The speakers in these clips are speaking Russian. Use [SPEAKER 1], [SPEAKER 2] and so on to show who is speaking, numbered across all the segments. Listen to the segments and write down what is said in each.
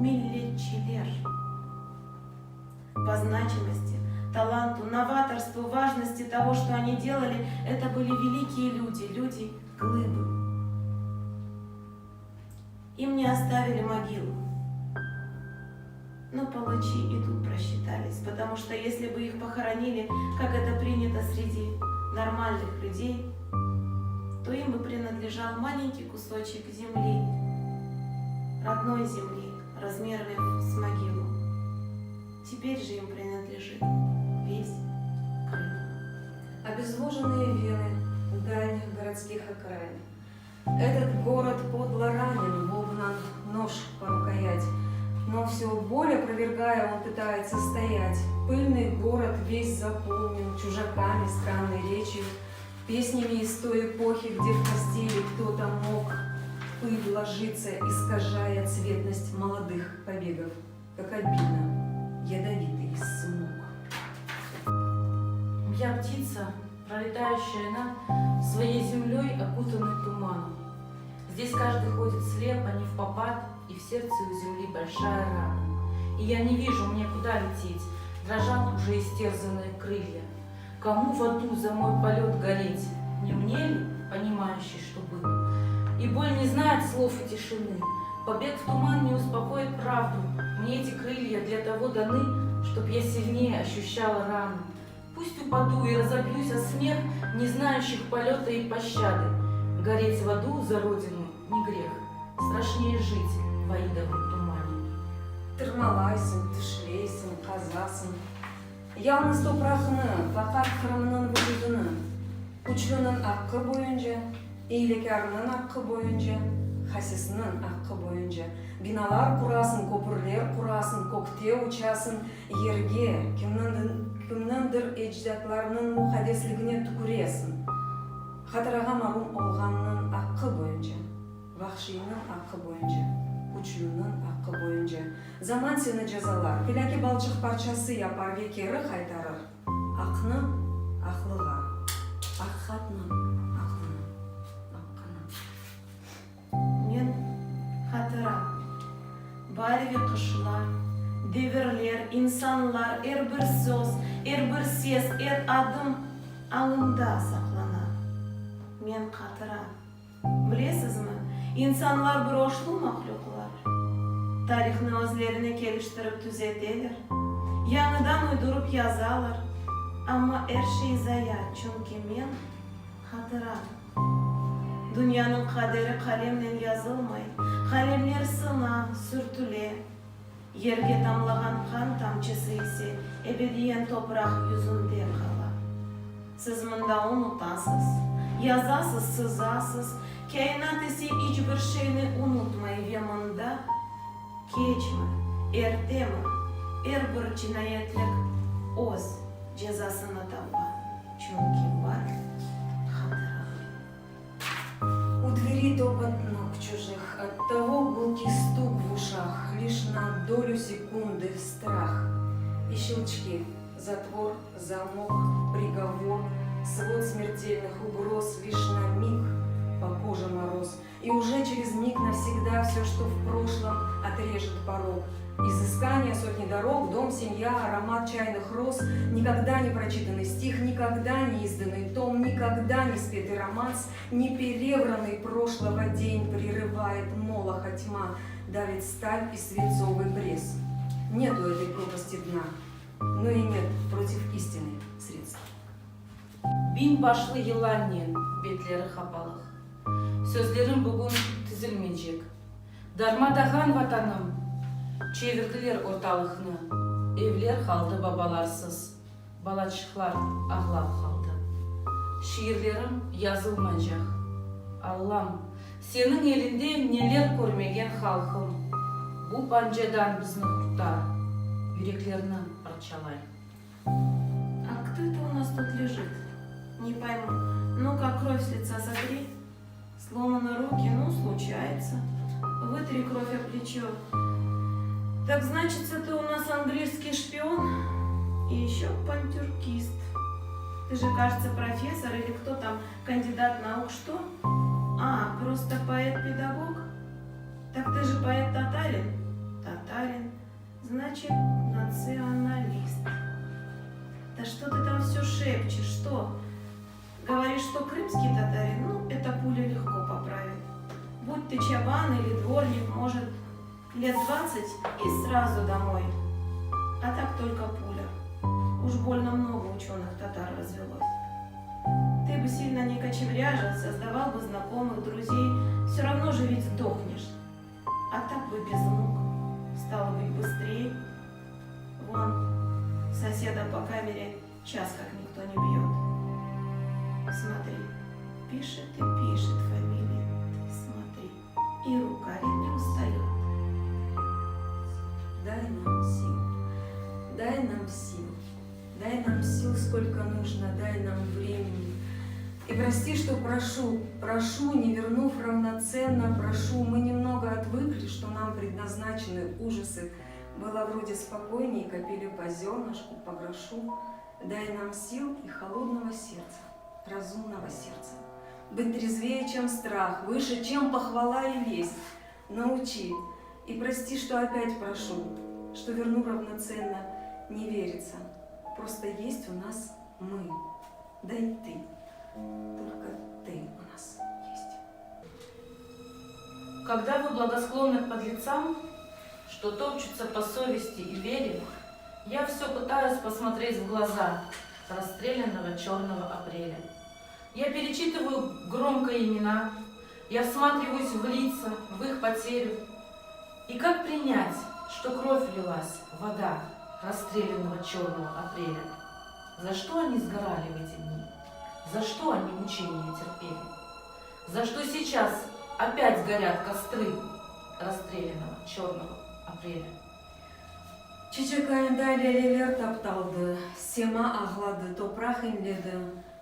[SPEAKER 1] миллетчилер. По значимости, таланту, новаторству, важности того, что они делали, это были великие люди глыбы. Им не оставили могилу. Но палачи и тут просчитались, потому что если бы их похоронили, как это принято среди нормальных людей, то им бы принадлежал маленький кусочек земли, родной земли, размерами с могилу. Теперь же им принадлежит весь Крым.
[SPEAKER 2] Обезвоженные вены дальних городских окраин. Этот город подло ранен, вогнан нож по рукоять, но все более опровергая, он пытается стоять. Пыльный город весь заполнен чужаками, странной речью, песнями из той эпохи, где в постели кто-то мог пыль ложиться, искажая цветность молодых побегов. Как обидно, ядовитый смог.
[SPEAKER 3] Я птица, пролетающая над своей землей, окутанной туманом. Здесь каждый ходит слепо, не впопад, и в сердце у земли большая рана. И я не вижу мне, куда лететь, дрожат уже истерзанные крылья. Кому в аду за мой полет гореть? Не мне ли, понимающий, что было? И боль не знает слов и тишины. Побег в туман не успокоит правду. Мне эти крылья для того даны, чтоб я сильнее ощущала рану. Пусть упаду и разобьюсь о смех не знающих полета и пощады. Гореть в аду за родину не грех, страшнее жить в аидовом тумане.
[SPEAKER 2] Тырмалайсың, түшлейсің, қазасың. Yalnız toprağını, fakat Kırım'ın vücudunu, uçlunun hakkı boyunca, iyilikarının hakkı boyunca, hasisinin hakkı boyunca, binalar kurasın, köprüler kurasın, kökte uçasın, yerge, kimnindir ecdatlarının muhadesligine tüküresin. Hatırağa marum olğanının hakkı boyunca, vahşinin hakkı boyunca, uçlunun hakkı boyunca, zaman seni cezalar, plaki balçık parçası yapar ve keri kaytarır. Akını, aklığa, akhatının, aklını, hakkını.
[SPEAKER 1] Мен хатыра, барви кышлар, деверлер, insanlar, bir söz, bir ses, adım alında saklana. Men хатыра. Білесізmi, insanlar broşlu mahluklar. Tarixni özlerine keliştirip düzeteler. Yanıdan uydurup yazalar. Ama her şey zaya, çünkü men хатыра. Dünyanın kaderi kalemle yazılmay, kalemler sına, sürtüle. Yerge damlagan kan tamçısı ise ebediyen toprak yüzünde kala. Siz mında unutasız, yazasız, sızasız, kainat ise hiçbir şeyini unutmay ve mında keçme, erteme, bir cinayetlik öz cezasını tapa. Çünkü var хатыра.
[SPEAKER 2] У двери топот ног чужих, оттого гулкий стук в ушах, лишь на долю секунды страх. И щелчки, затвор, замок, приговор, свод смертельных угроз, лишь на миг по коже мороз. И уже через миг навсегда все, что в прошлом, отрежет порог. Изыскание сотни дорог, дом, семья, аромат чайных роз, никогда не прочитанный стих, никогда не изданный том, никогда не спетый романс, не перевранный прошлого день прерывает молоха тьма, давит сталь и свинцовый пресс. Нету этой пропасти дна, но и нет против истины средств.
[SPEAKER 3] Bin başlı yılanyen betleri kapalık. Sözlerim bugün tizilmeyecek. Darmadağın vatanım, çevirdiler ortalıkını. Evler kaldı babalarsız, balaçıklar ağlap kaldı. Şiirlerim yazılmayacak. Allah'ım, senin elinde neler görmegen halkım. Bu pancadan bizni kurtar, yüreklerini parçalay.
[SPEAKER 1] А кто это у нас тут лежит? Не пойму. Ну-ка, кровь с лица согрей. Сломаны руки, ну, случается. Вытри кровь о плечо. Так значит, ты у нас английский шпион и еще пантюркист. Ты же, кажется, профессор или кто там, кандидат наук, что? А, просто поэт-педагог? Так ты же поэт-татарин. татарин, значит, националист. Да что ты там все шепчешь, что? Говоришь, что крымский татарин, ну, это пуля легко поправит. Будь ты чабан или дворник, может, лет 20 и сразу домой. А так только пуля. Уж больно много ученых татар развелось. Ты бы сильно не кочевряжил, создавал бы знакомых, друзей, все равно же ведь сдохнешь. А так бы без мук, стало быть быстрее. Вон, соседа по камере час как никто не бьет. Смотри, пишет и пишет фамилию, ты смотри, и рука ведь не устает.
[SPEAKER 2] Дай нам сил, дай нам сил, дай нам сил, сколько нужно, дай нам времени. И прости, что прошу, не вернув равноценно, прошу, мы немного отвыкли, что нам предназначены ужасы. Было вроде спокойнее, копили по зернышку, по грошу. Дай нам сил и холодного сердца, разумного сердца. Быть трезвее, чем страх, выше, чем похвала и лесть. Научи. И прости, что опять прошу, что верну равноценно, не верится. Просто есть у нас мы, да и ты. Только ты у нас есть.
[SPEAKER 3] Когда вы благосклонны к подлецам, что топчутся по совести и вере, я все пытаюсь посмотреть в глаза расстрелянного черного апреля. Я перечитываю громко имена, я всматриваюсь в лица, в их потерю. И как принять, что кровь лилась, вода расстрелянного черного апреля? За что они сгорали в эти дни? За что они мучения терпели? За что сейчас опять горят костры расстрелянного черного апреля?
[SPEAKER 2] Çiçek lelelер тапталды, сема ағлады, топрақ емледі,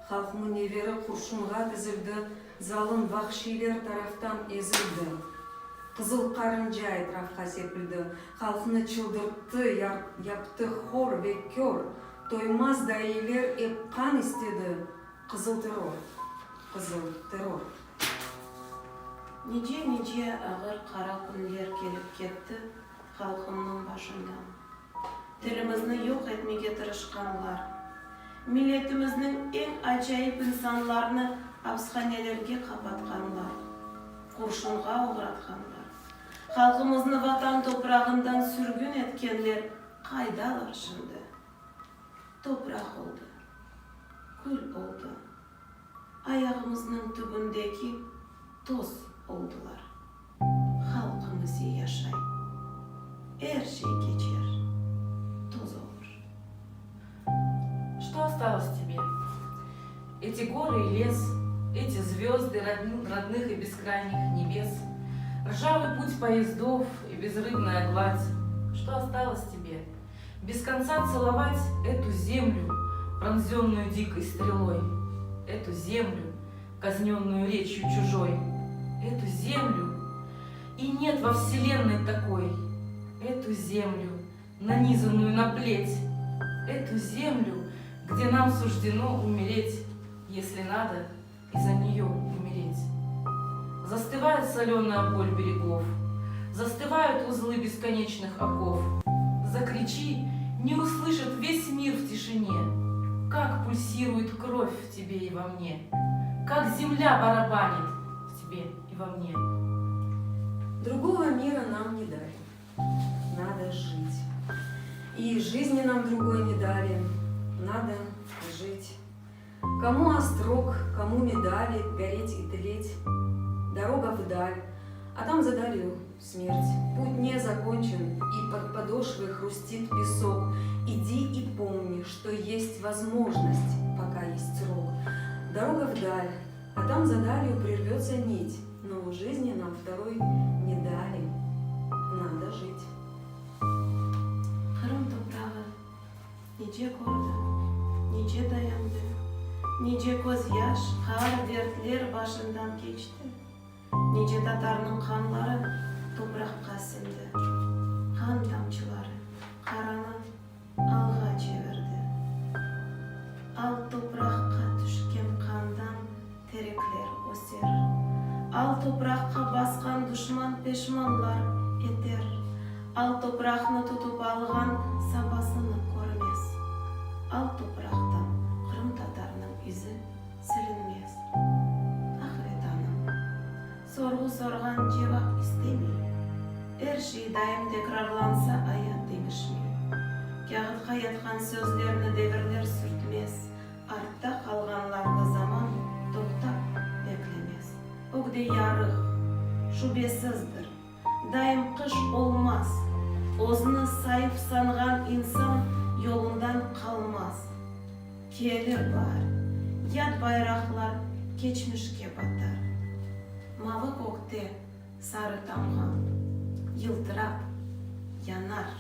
[SPEAKER 2] халқымын невері құршынға тізілді, залын вахшилер тарафтан езілді. Қызыл қарынжа etrafқа серпілді, халқыны чылдыртты, япты хор ve kör, тоймаз дәйелер еп қан істеді, қызыл террор, қызыл террор.
[SPEAKER 1] Nice ağır kara günler gelip gitti halkımның başından. Тілімізді yok etmeye tırışkanlar. Milletimizдің en acayip insanlarını hapishanelerge kapatkanlar. Kurşunға uğratkanlar. Halkımızны vatan toprağından sürgün etkenler kaydalar şimdi. Toprak oldu, kül oldu. Ayağımızın tübündeki toz oldular. Halkımız yaşay. Her şey geçer. Toz olur.
[SPEAKER 3] Что осталось тебе? Эти горы и лес, эти звезды родных и бескрайних небес, ржавый путь поездов и безрыбная гладь. Что осталось тебе? Без конца целовать эту землю, пронзенную дикой стрелой, эту землю, казненную речью чужой, эту землю, и нет во вселенной такой, эту землю, нанизанную на плеть, эту землю, где нам суждено умереть, если надо, и за нее умереть. Застывает соленая боль берегов, застывают узлы бесконечных оков. Закричи, не услышит весь мир в тишине, как пульсирует кровь в тебе и во мне, как земля барабанит в тебе и во мне.
[SPEAKER 2] Другого мира нам не дали, надо жить. И жизни нам другой не дали, надо жить. Кому острог, кому медали, гореть и тлеть. Дорога вдаль, а там за далью смерть. Путь не закончен, и под подошвой хрустит песок. Иди и помни, что есть возможность, пока есть срок. Дорога вдаль, а там за далью прервется нить. Но в жизни нам второй не дали, надо жить.
[SPEAKER 1] Kırım toprağı, nice gördü, nice dayandı, nice göz yaş, kar dertler başından geçti. Nice Tatar'ın kanları toprakka sindi. Kan damçıları karanı alğa çevirdi. Al toprakka düşken kandan terekler öser. Al toprakka baskan düşman peşmanlar eter. Ал топырақны тұтып алған сабасыны көрмес. Ал топырақтан Қырым татарының ізі сілінмес. Ақыретаным, сорғы сорған жевақ істемей. Әр шей дайым текрарланса аят демешмей. Кағытқа ятқан сөздеріні девірлер сүртмес. Артта қалғанларды заман тоқтап беклемес. Огде ярық, шубесіздір, дайым қыш olmaz. Озыны сайып санған инсан yolundan қалмас. Келер бар, ят байрақлар кечмішке батар. Мавы көкте сары тамған, йылтырап, янар.